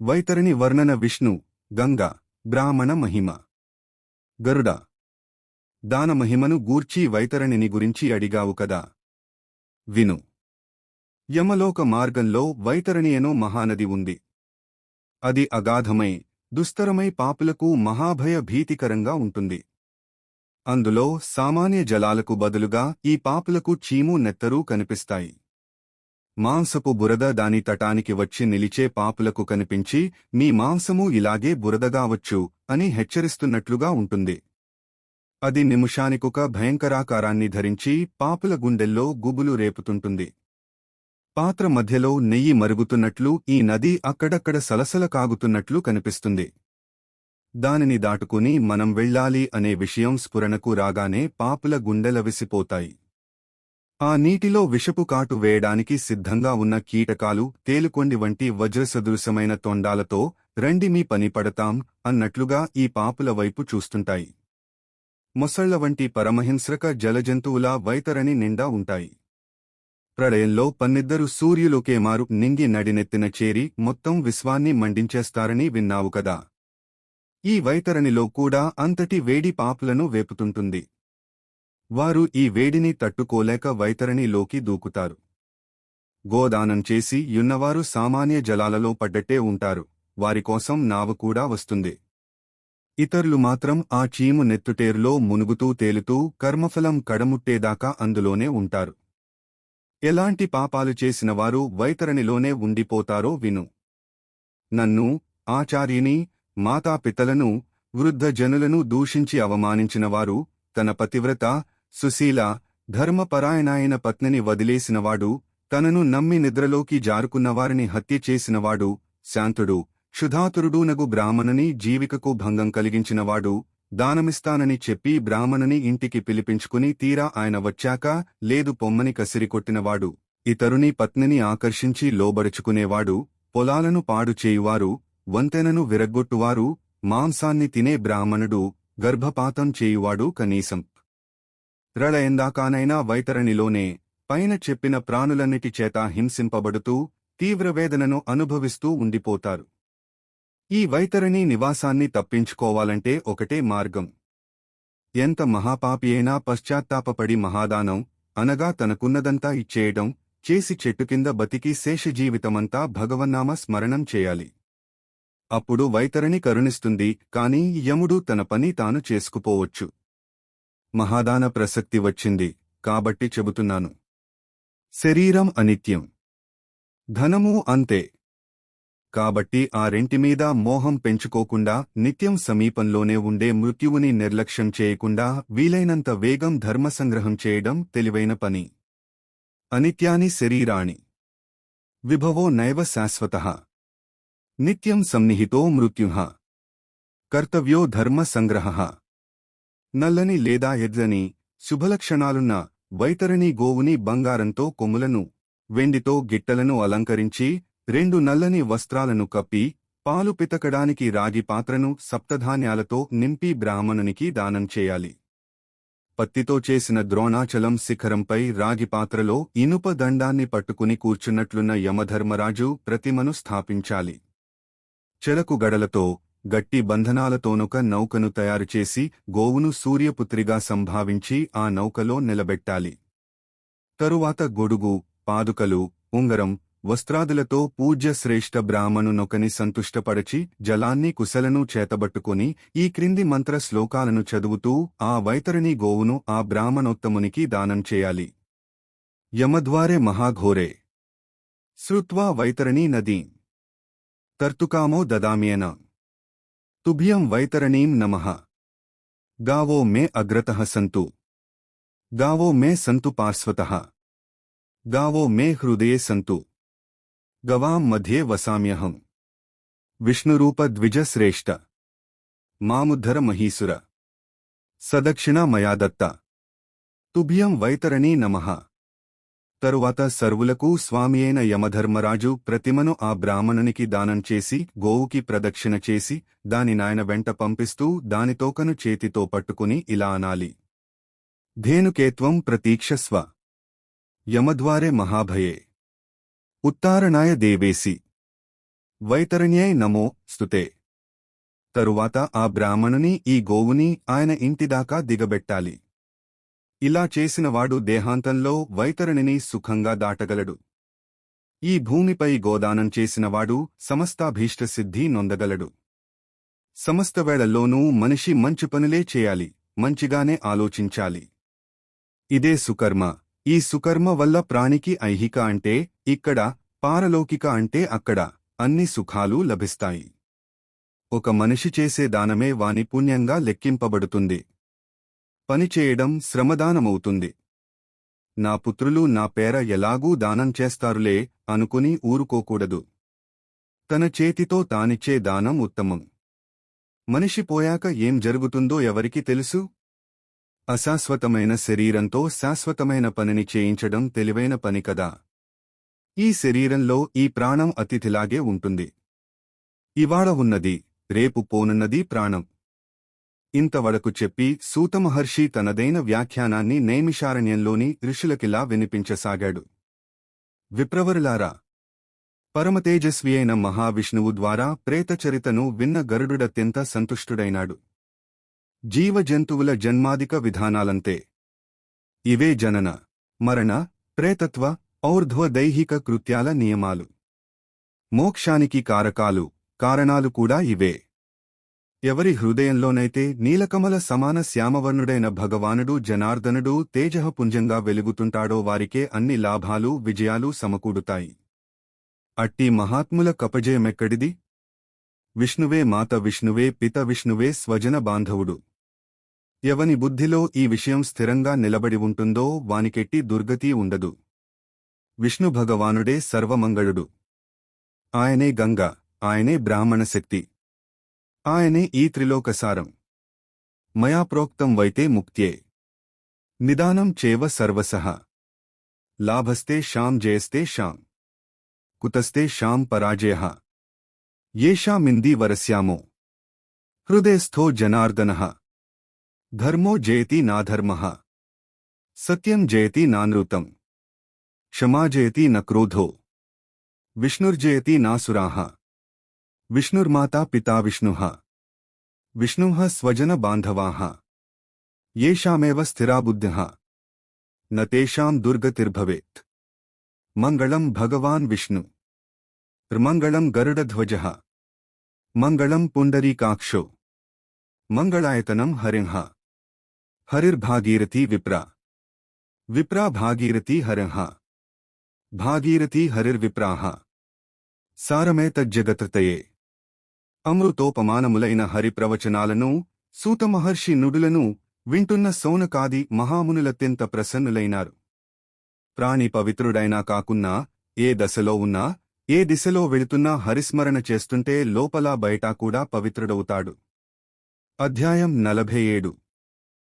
వైతరిణి వర్ణన విష్ణు గంగ బ్రాహ్మణ మహిమ గరుడ దానమహిమను గూర్చి వైతరణిని గురించి అడిగావు కదా విను. యమలోక మార్గంలో వైతరణి అనో మహానది ఉంది. అది అగాధమై దుస్తరమై పాపులకు మహాభయ భీతికరంగా ఉంటుంది. అందులో సామాన్య జలాలకు బదులుగా ఈ పాపులకు చీము నెత్తరూ కనిపిస్తాయి. మాంసపు బురద దాని తటానికి వచ్చి నిలిచే పాపులకు కనిపించి మీ మాంసము ఇలాగే బురదగావచ్చు అని హెచ్చరిస్తున్నట్లుగా ఉంటుంది. అది నిమిషానికొక భయంకరాకారాన్ని ధరించి పాపుల గుండెల్లో గుబులు రేపుతుంటుంది. పాత్ర మధ్యలో నెయ్యి మరుగుతున్నట్లు ఈ నది అక్కడక్కడ సలసల కాగుతున్నట్లు కనిపిస్తుంది. దానిని దాటుకుని మనం వెళ్ళాలి అనే విషయం స్ఫురణకు రాగానే పాపుల గుండెలవిసిపోతాయి. ఆ నీటిలో విషపు కాటు వేయడానికి సిద్ధంగా ఉన్న కీటకాలు తేలుకొండి వంటి వజ్రసదృశమైన తొండాలతో రండి మీ పని పడతాం అన్నట్లుగా ఈ పాపుల వైపు చూస్తుంటాయి. మొసళ్ల వంటి పరమహింస్రక జలజంతువులా వైతరణి నిండా ఉంటాయి. ప్రళయంలో పన్నిద్దరు సూర్యులోకేమారు నింగి నడినెత్తిన చేరి మొత్తం విశ్వాన్ని మండించేస్తారని విన్నావు కదా. ఈ వైతరణిలో కూడా అంతటి వేడి పాపులను వేపుతుంటుంది. వారు ఈ వేడిని తట్టుకోలేక వైతరణిలోకి దూకుతారు. గోదానం చేసి యున్నవారు సామాన్య జలాలలో పడ్డట్టే ఉంటారు. వారికోసం నావ కూడా వస్తుంది. ఇతరులు మాత్రం ఆ చీము నెత్తుటేరులో మునుగుతూ తేలుతూ కర్మఫలం కడముట్టేదాకా అందులోనే ఉంటారు. ఎలాంటి పాపాలు చేసినవారు వైతరణిలోనే ఉండిపోతారో విను. నన్ను, ఆచార్యుని, మాతాపితలను, వృద్ధ జనులను దూషించి అవమానించినవారు, తన పతివ్రత, సుశీల, ధర్మపరాయణాయన పత్నిని వదిలేసినవాడు, తనను నమ్మి నిద్రలోకి జారుకున్నవారిని హత్య చేసినవాడు, శాంతుడు, క్షుధాతురుడూనగు బ్రాహ్మణుని జీవికకు భంగం కలిగించినవాడు, దానమిస్తానని చెప్పి బ్రాహ్మణుని ఇంటికి పిలిపించుకుని తీరా ఆయన వచ్చాక లేదు పొమ్మని కసిరికొట్టినవాడు, ఇతరుని పత్నిని ఆకర్షించి లోబరుచుకునేవాడు, పొలాలను పాడు చేయువారు, వంతెనను విరగ్గొట్టువారు, మాంసాన్ని తినే బ్రాహ్మణుడు, గర్భపాతం చేయువాడు కనీసం ప్రళయందాకానైనా వైతరణిలోనే పైన చెప్పిన ప్రాణులన్నిటి చేత హింసింపబడుతూ తీవ్రవేదనను అనుభవిస్తూ ఉండిపోతారు. ఈ వైతరణి నివాసాన్ని తప్పించుకోవాలంటే ఒకటే మార్గం. ఎంత మహాపాపి అయినా పశ్చాత్తాపపడి మహాదానం, అనగా తనకున్నదంతా ఇచ్చేయడం చేసి చెట్టుకింద బతికి శేషజీవితమంతా భగవన్నామ స్మరణం చేయాలి. అప్పుడు వైతరణి కరుణిస్తుంది. కాని యముడు తన పని తాను చేసుకుపోవచ్చు. మహాదాన ప్రసక్తి వచ్చింది కాబట్టి చెబుతున్నాను. శరీరం అనిత్యం, ధనమూ అంతే. కాబట్టి ఆ రెంటిమీద మోహం పెంచుకోకుండా నిత్యం సమీపంలోనే ఉండే మృత్యువుని నిర్లక్ష్యం చేయకుండా వీలైనంత వేగం ధర్మసంగ్రహం చేయడం తెలివైన పని. అనిత్యాని శరీరాణి విభవో నైవ శాశ్వతః నిత్యం సన్నిహితో మృత్యుః కర్తవ్యో ధర్మ సంగ్రహః. నల్లని లేదా ఎర్రని శుభలక్షణాలున్న వైతరణి గోవుని బంగారంతో కొమ్ములను, వెండితో గిట్టలను అలంకరించి 2 నల్లని వస్త్రాలను కప్పి పాలు పితకడానికి రాగి పాత్రను సప్తధాన్యాలతో నింపి బ్రాహ్మణునికి దానం చేయాలి. పత్తితో చేసిన ద్రోణాచలం శిఖరంపై రాగి పాత్రలో ఇనుప దండాన్ని పట్టుకుని కూర్చున్నట్లున్న యమధర్మరాజు ప్రతిమను స్థాపించాలి. చెరకు గడలతో గట్టి బంధనాలతోనొక నౌకను తయారుచేసి గోవును సూర్యపుత్రిగా సంభావించి ఆ నౌకలో నిలబెట్టాలి. తరువాత గొడుగు, పాదుకలు, ఉంగరం, వస్త్రాదులతో పూజ్యశ్రేష్ఠ బ్రాహ్మణునొకని సంతుష్టపరచి జలాన్ని కుశలను చేతబట్టుకుని ఈ క్రింది మంత్ర శ్లోకాలను చదువుతూ ఆ వైతరణి గోవును ఆ బ్రాహ్మణోత్తమునికి దానం చేయాలి. యమద్వారే మహాఘోరే శ్రుత్వా వైతరణీ నదీం తర్తుకామో దదామ్యేన తుభ్యం వైతరణీం నమః. గావో మే అగ్రతః సంతు, గావో మే సంతు పార్శ్వతః, గావో మే హృదయే సంతు, గవాం మధ్యే వసామ్యహం. విష్ణురూప ద్విజశ్రేష్ఠ మాముద్ధర మహీసుర సదక్షిణ మయా దత్త తుభ్యం వైతరణీ నమః. తరువాత సర్వులకు స్వామియైన యమధర్మరాజు ప్రతిమను ఆ బ్రాహ్మణునికి దానం చేసి గోవుకి ప్రదక్షిణ చేసి దాని నాయన వెంట పంపిస్తూ దాని తోకను చేతితో పట్టుకుని ఇలా అనాలి. ధేనుకేత్వం ప్రతీక్షస్వ యమద్వారే మహాభయే ఉత్తారణాయ దేవేసి వైతరణ్యై నమో స్తుతే. తరువాత ఆ బ్రాహ్మణుని ఈ గోవుని ఆయన ఇంటిదాకా దిగబెట్టాలి. ఇలా చేసినవాడు దేహాంతంలో వైతరణిని సుఖంగా దాటగలడు. ఈ భూమిపై గోదానం చేసినవాడు సమస్తాభీష్టసిద్ధి నొందగలడు. సమస్త వేళల్లోనూ మనిషి మంచి పనులే చేయాలి, మంచిగానే ఆలోచించాలి. ఇదే సుకర్మ. ఈ సుకర్మ వల్ల ప్రాణికి ఐహిక అంటే ఇక్కడ, పారలౌకిక అంటే అక్కడ అన్ని సుఖాలు లభిస్తాయి. ఒక మనిషి చేసే దానమే వాని పుణ్యంగా లెక్కింపబడుతుంది. పనిచేయడం శ్రమదానమవుతుంది. నా పుత్రులు నా పేర ఎలాగూ దానం చేస్తారులే అనుకుని ఊరుకోకూడదు. తన చేతితో తానిచ్చే దానం ఉత్తమం. మనిషి పోయాక ఏం జరుగుతుందో ఎవరికి తెలుసు? అశాశ్వతమైన శరీరంతో శాశ్వతమైన పనిని చేయించడం తెలివైన పని కదా. ఈ శరీరంలో ఈ ప్రాణం అతిథిలాగే ఉంటుంది. ఇవాళ ఉన్నది, రేపు పోనున్నది ప్రాణం. ఇంతవరకు చెప్పి సూతమహర్షి తనదైన వ్యాఖ్యానాన్ని నైమిషారణ్యంలోని ఋషులకిలా వినిపించసాగాడు. విప్రవరులారా! పరమతేజస్వి అయిన మహావిష్ణువు ద్వారా ప్రేతచరితను విన్న గరుడుడత్యంత సంతుష్టుడైనాడు. జీవజంతువుల జన్మాదిక విధానాలంతే. ఇవే జనన, మరణ, ప్రేతత్వ, ఔర్ధ్వ దైహిక కృత్యాల నియమాలు. మోక్షానికి కారణాలు కూడా ఇవే. ఎవరి హృదయంలోనైతే నీలకమల సమాన శ్యామవర్ణుడైన భగవానుడు జనార్దనుడు తేజఃపుంజంగా వెలుగుతుంటాడో వారికే అన్ని లాభాలు విజయాలు సమకూడుతాయి. అట్టి మహాత్ముల కపజయమెక్కడిది? విష్ణువే మాత, విష్ణువే పిత, విష్ణువే స్వజన బాంధవుడు. ఎవని బుద్ధిలో ఈ విషయం స్థిరంగా నిలబడి ఉంటుందో వానికెట్టి దుర్గతి ఉండదు. విష్ణు భగవానుడే సర్వమంగళుడు. ఆయనే గంగ, ఆయనే బ్రాహ్మణ శక్తి, ఆయనే ఈ త్రిలోకసారం. మయా ప్రోక్తం వైతే ముక్త్యే నిదానం చేవ సర్వసః. లాభస్తే శాం జయస్తే శాం, కుతస్తే శాం పరాజయః. యేషామింది వరస్యామో హృదయస్థో జనార్దనః. ధర్మో జయతి నాధర్మః, సత్యం జయతి నానృతం, క్షమా జయతి న క్రోధో, విష్ణుర్జయతి నాసురాః. విష్ణుర్మాతా పితా విష్ణుః, విష్ణుః స్వజన బాంధవాః. యేషామేవ స్థిరాబుద్ధ్యః, న తేషాం దుర్గతిర్భవేత్. మంగళం భగవాన్ విష్ణు, మంగళం గరుడధ్వజః, మంగళం పుండరీకాక్షో, మంగళాయతనం హరిః. హరిర్భాగీరథీ విప్రా, విప్రా భాగీరథీ హరిః. భాగీరథీ హరిర్విప్రాః. సారమేతజ్జగత్రతయే. అమృతోపమానములైన హరి ప్రవచనాలను, సూతమహర్షి నుడులను వింటున్న సౌనకాది మహామునులత్యంత ప్రసన్నులైనారు. ప్రాణి పవిత్రుడైనా కాకున్నా, ఏ దశలో ఉన్నా, ఏ దిశలో వెళుతున్నా హరిస్మరణ చేస్తుంటే లోపలా బయటా కూడా పవిత్రుడవుతాడు. అధ్యాయం 47.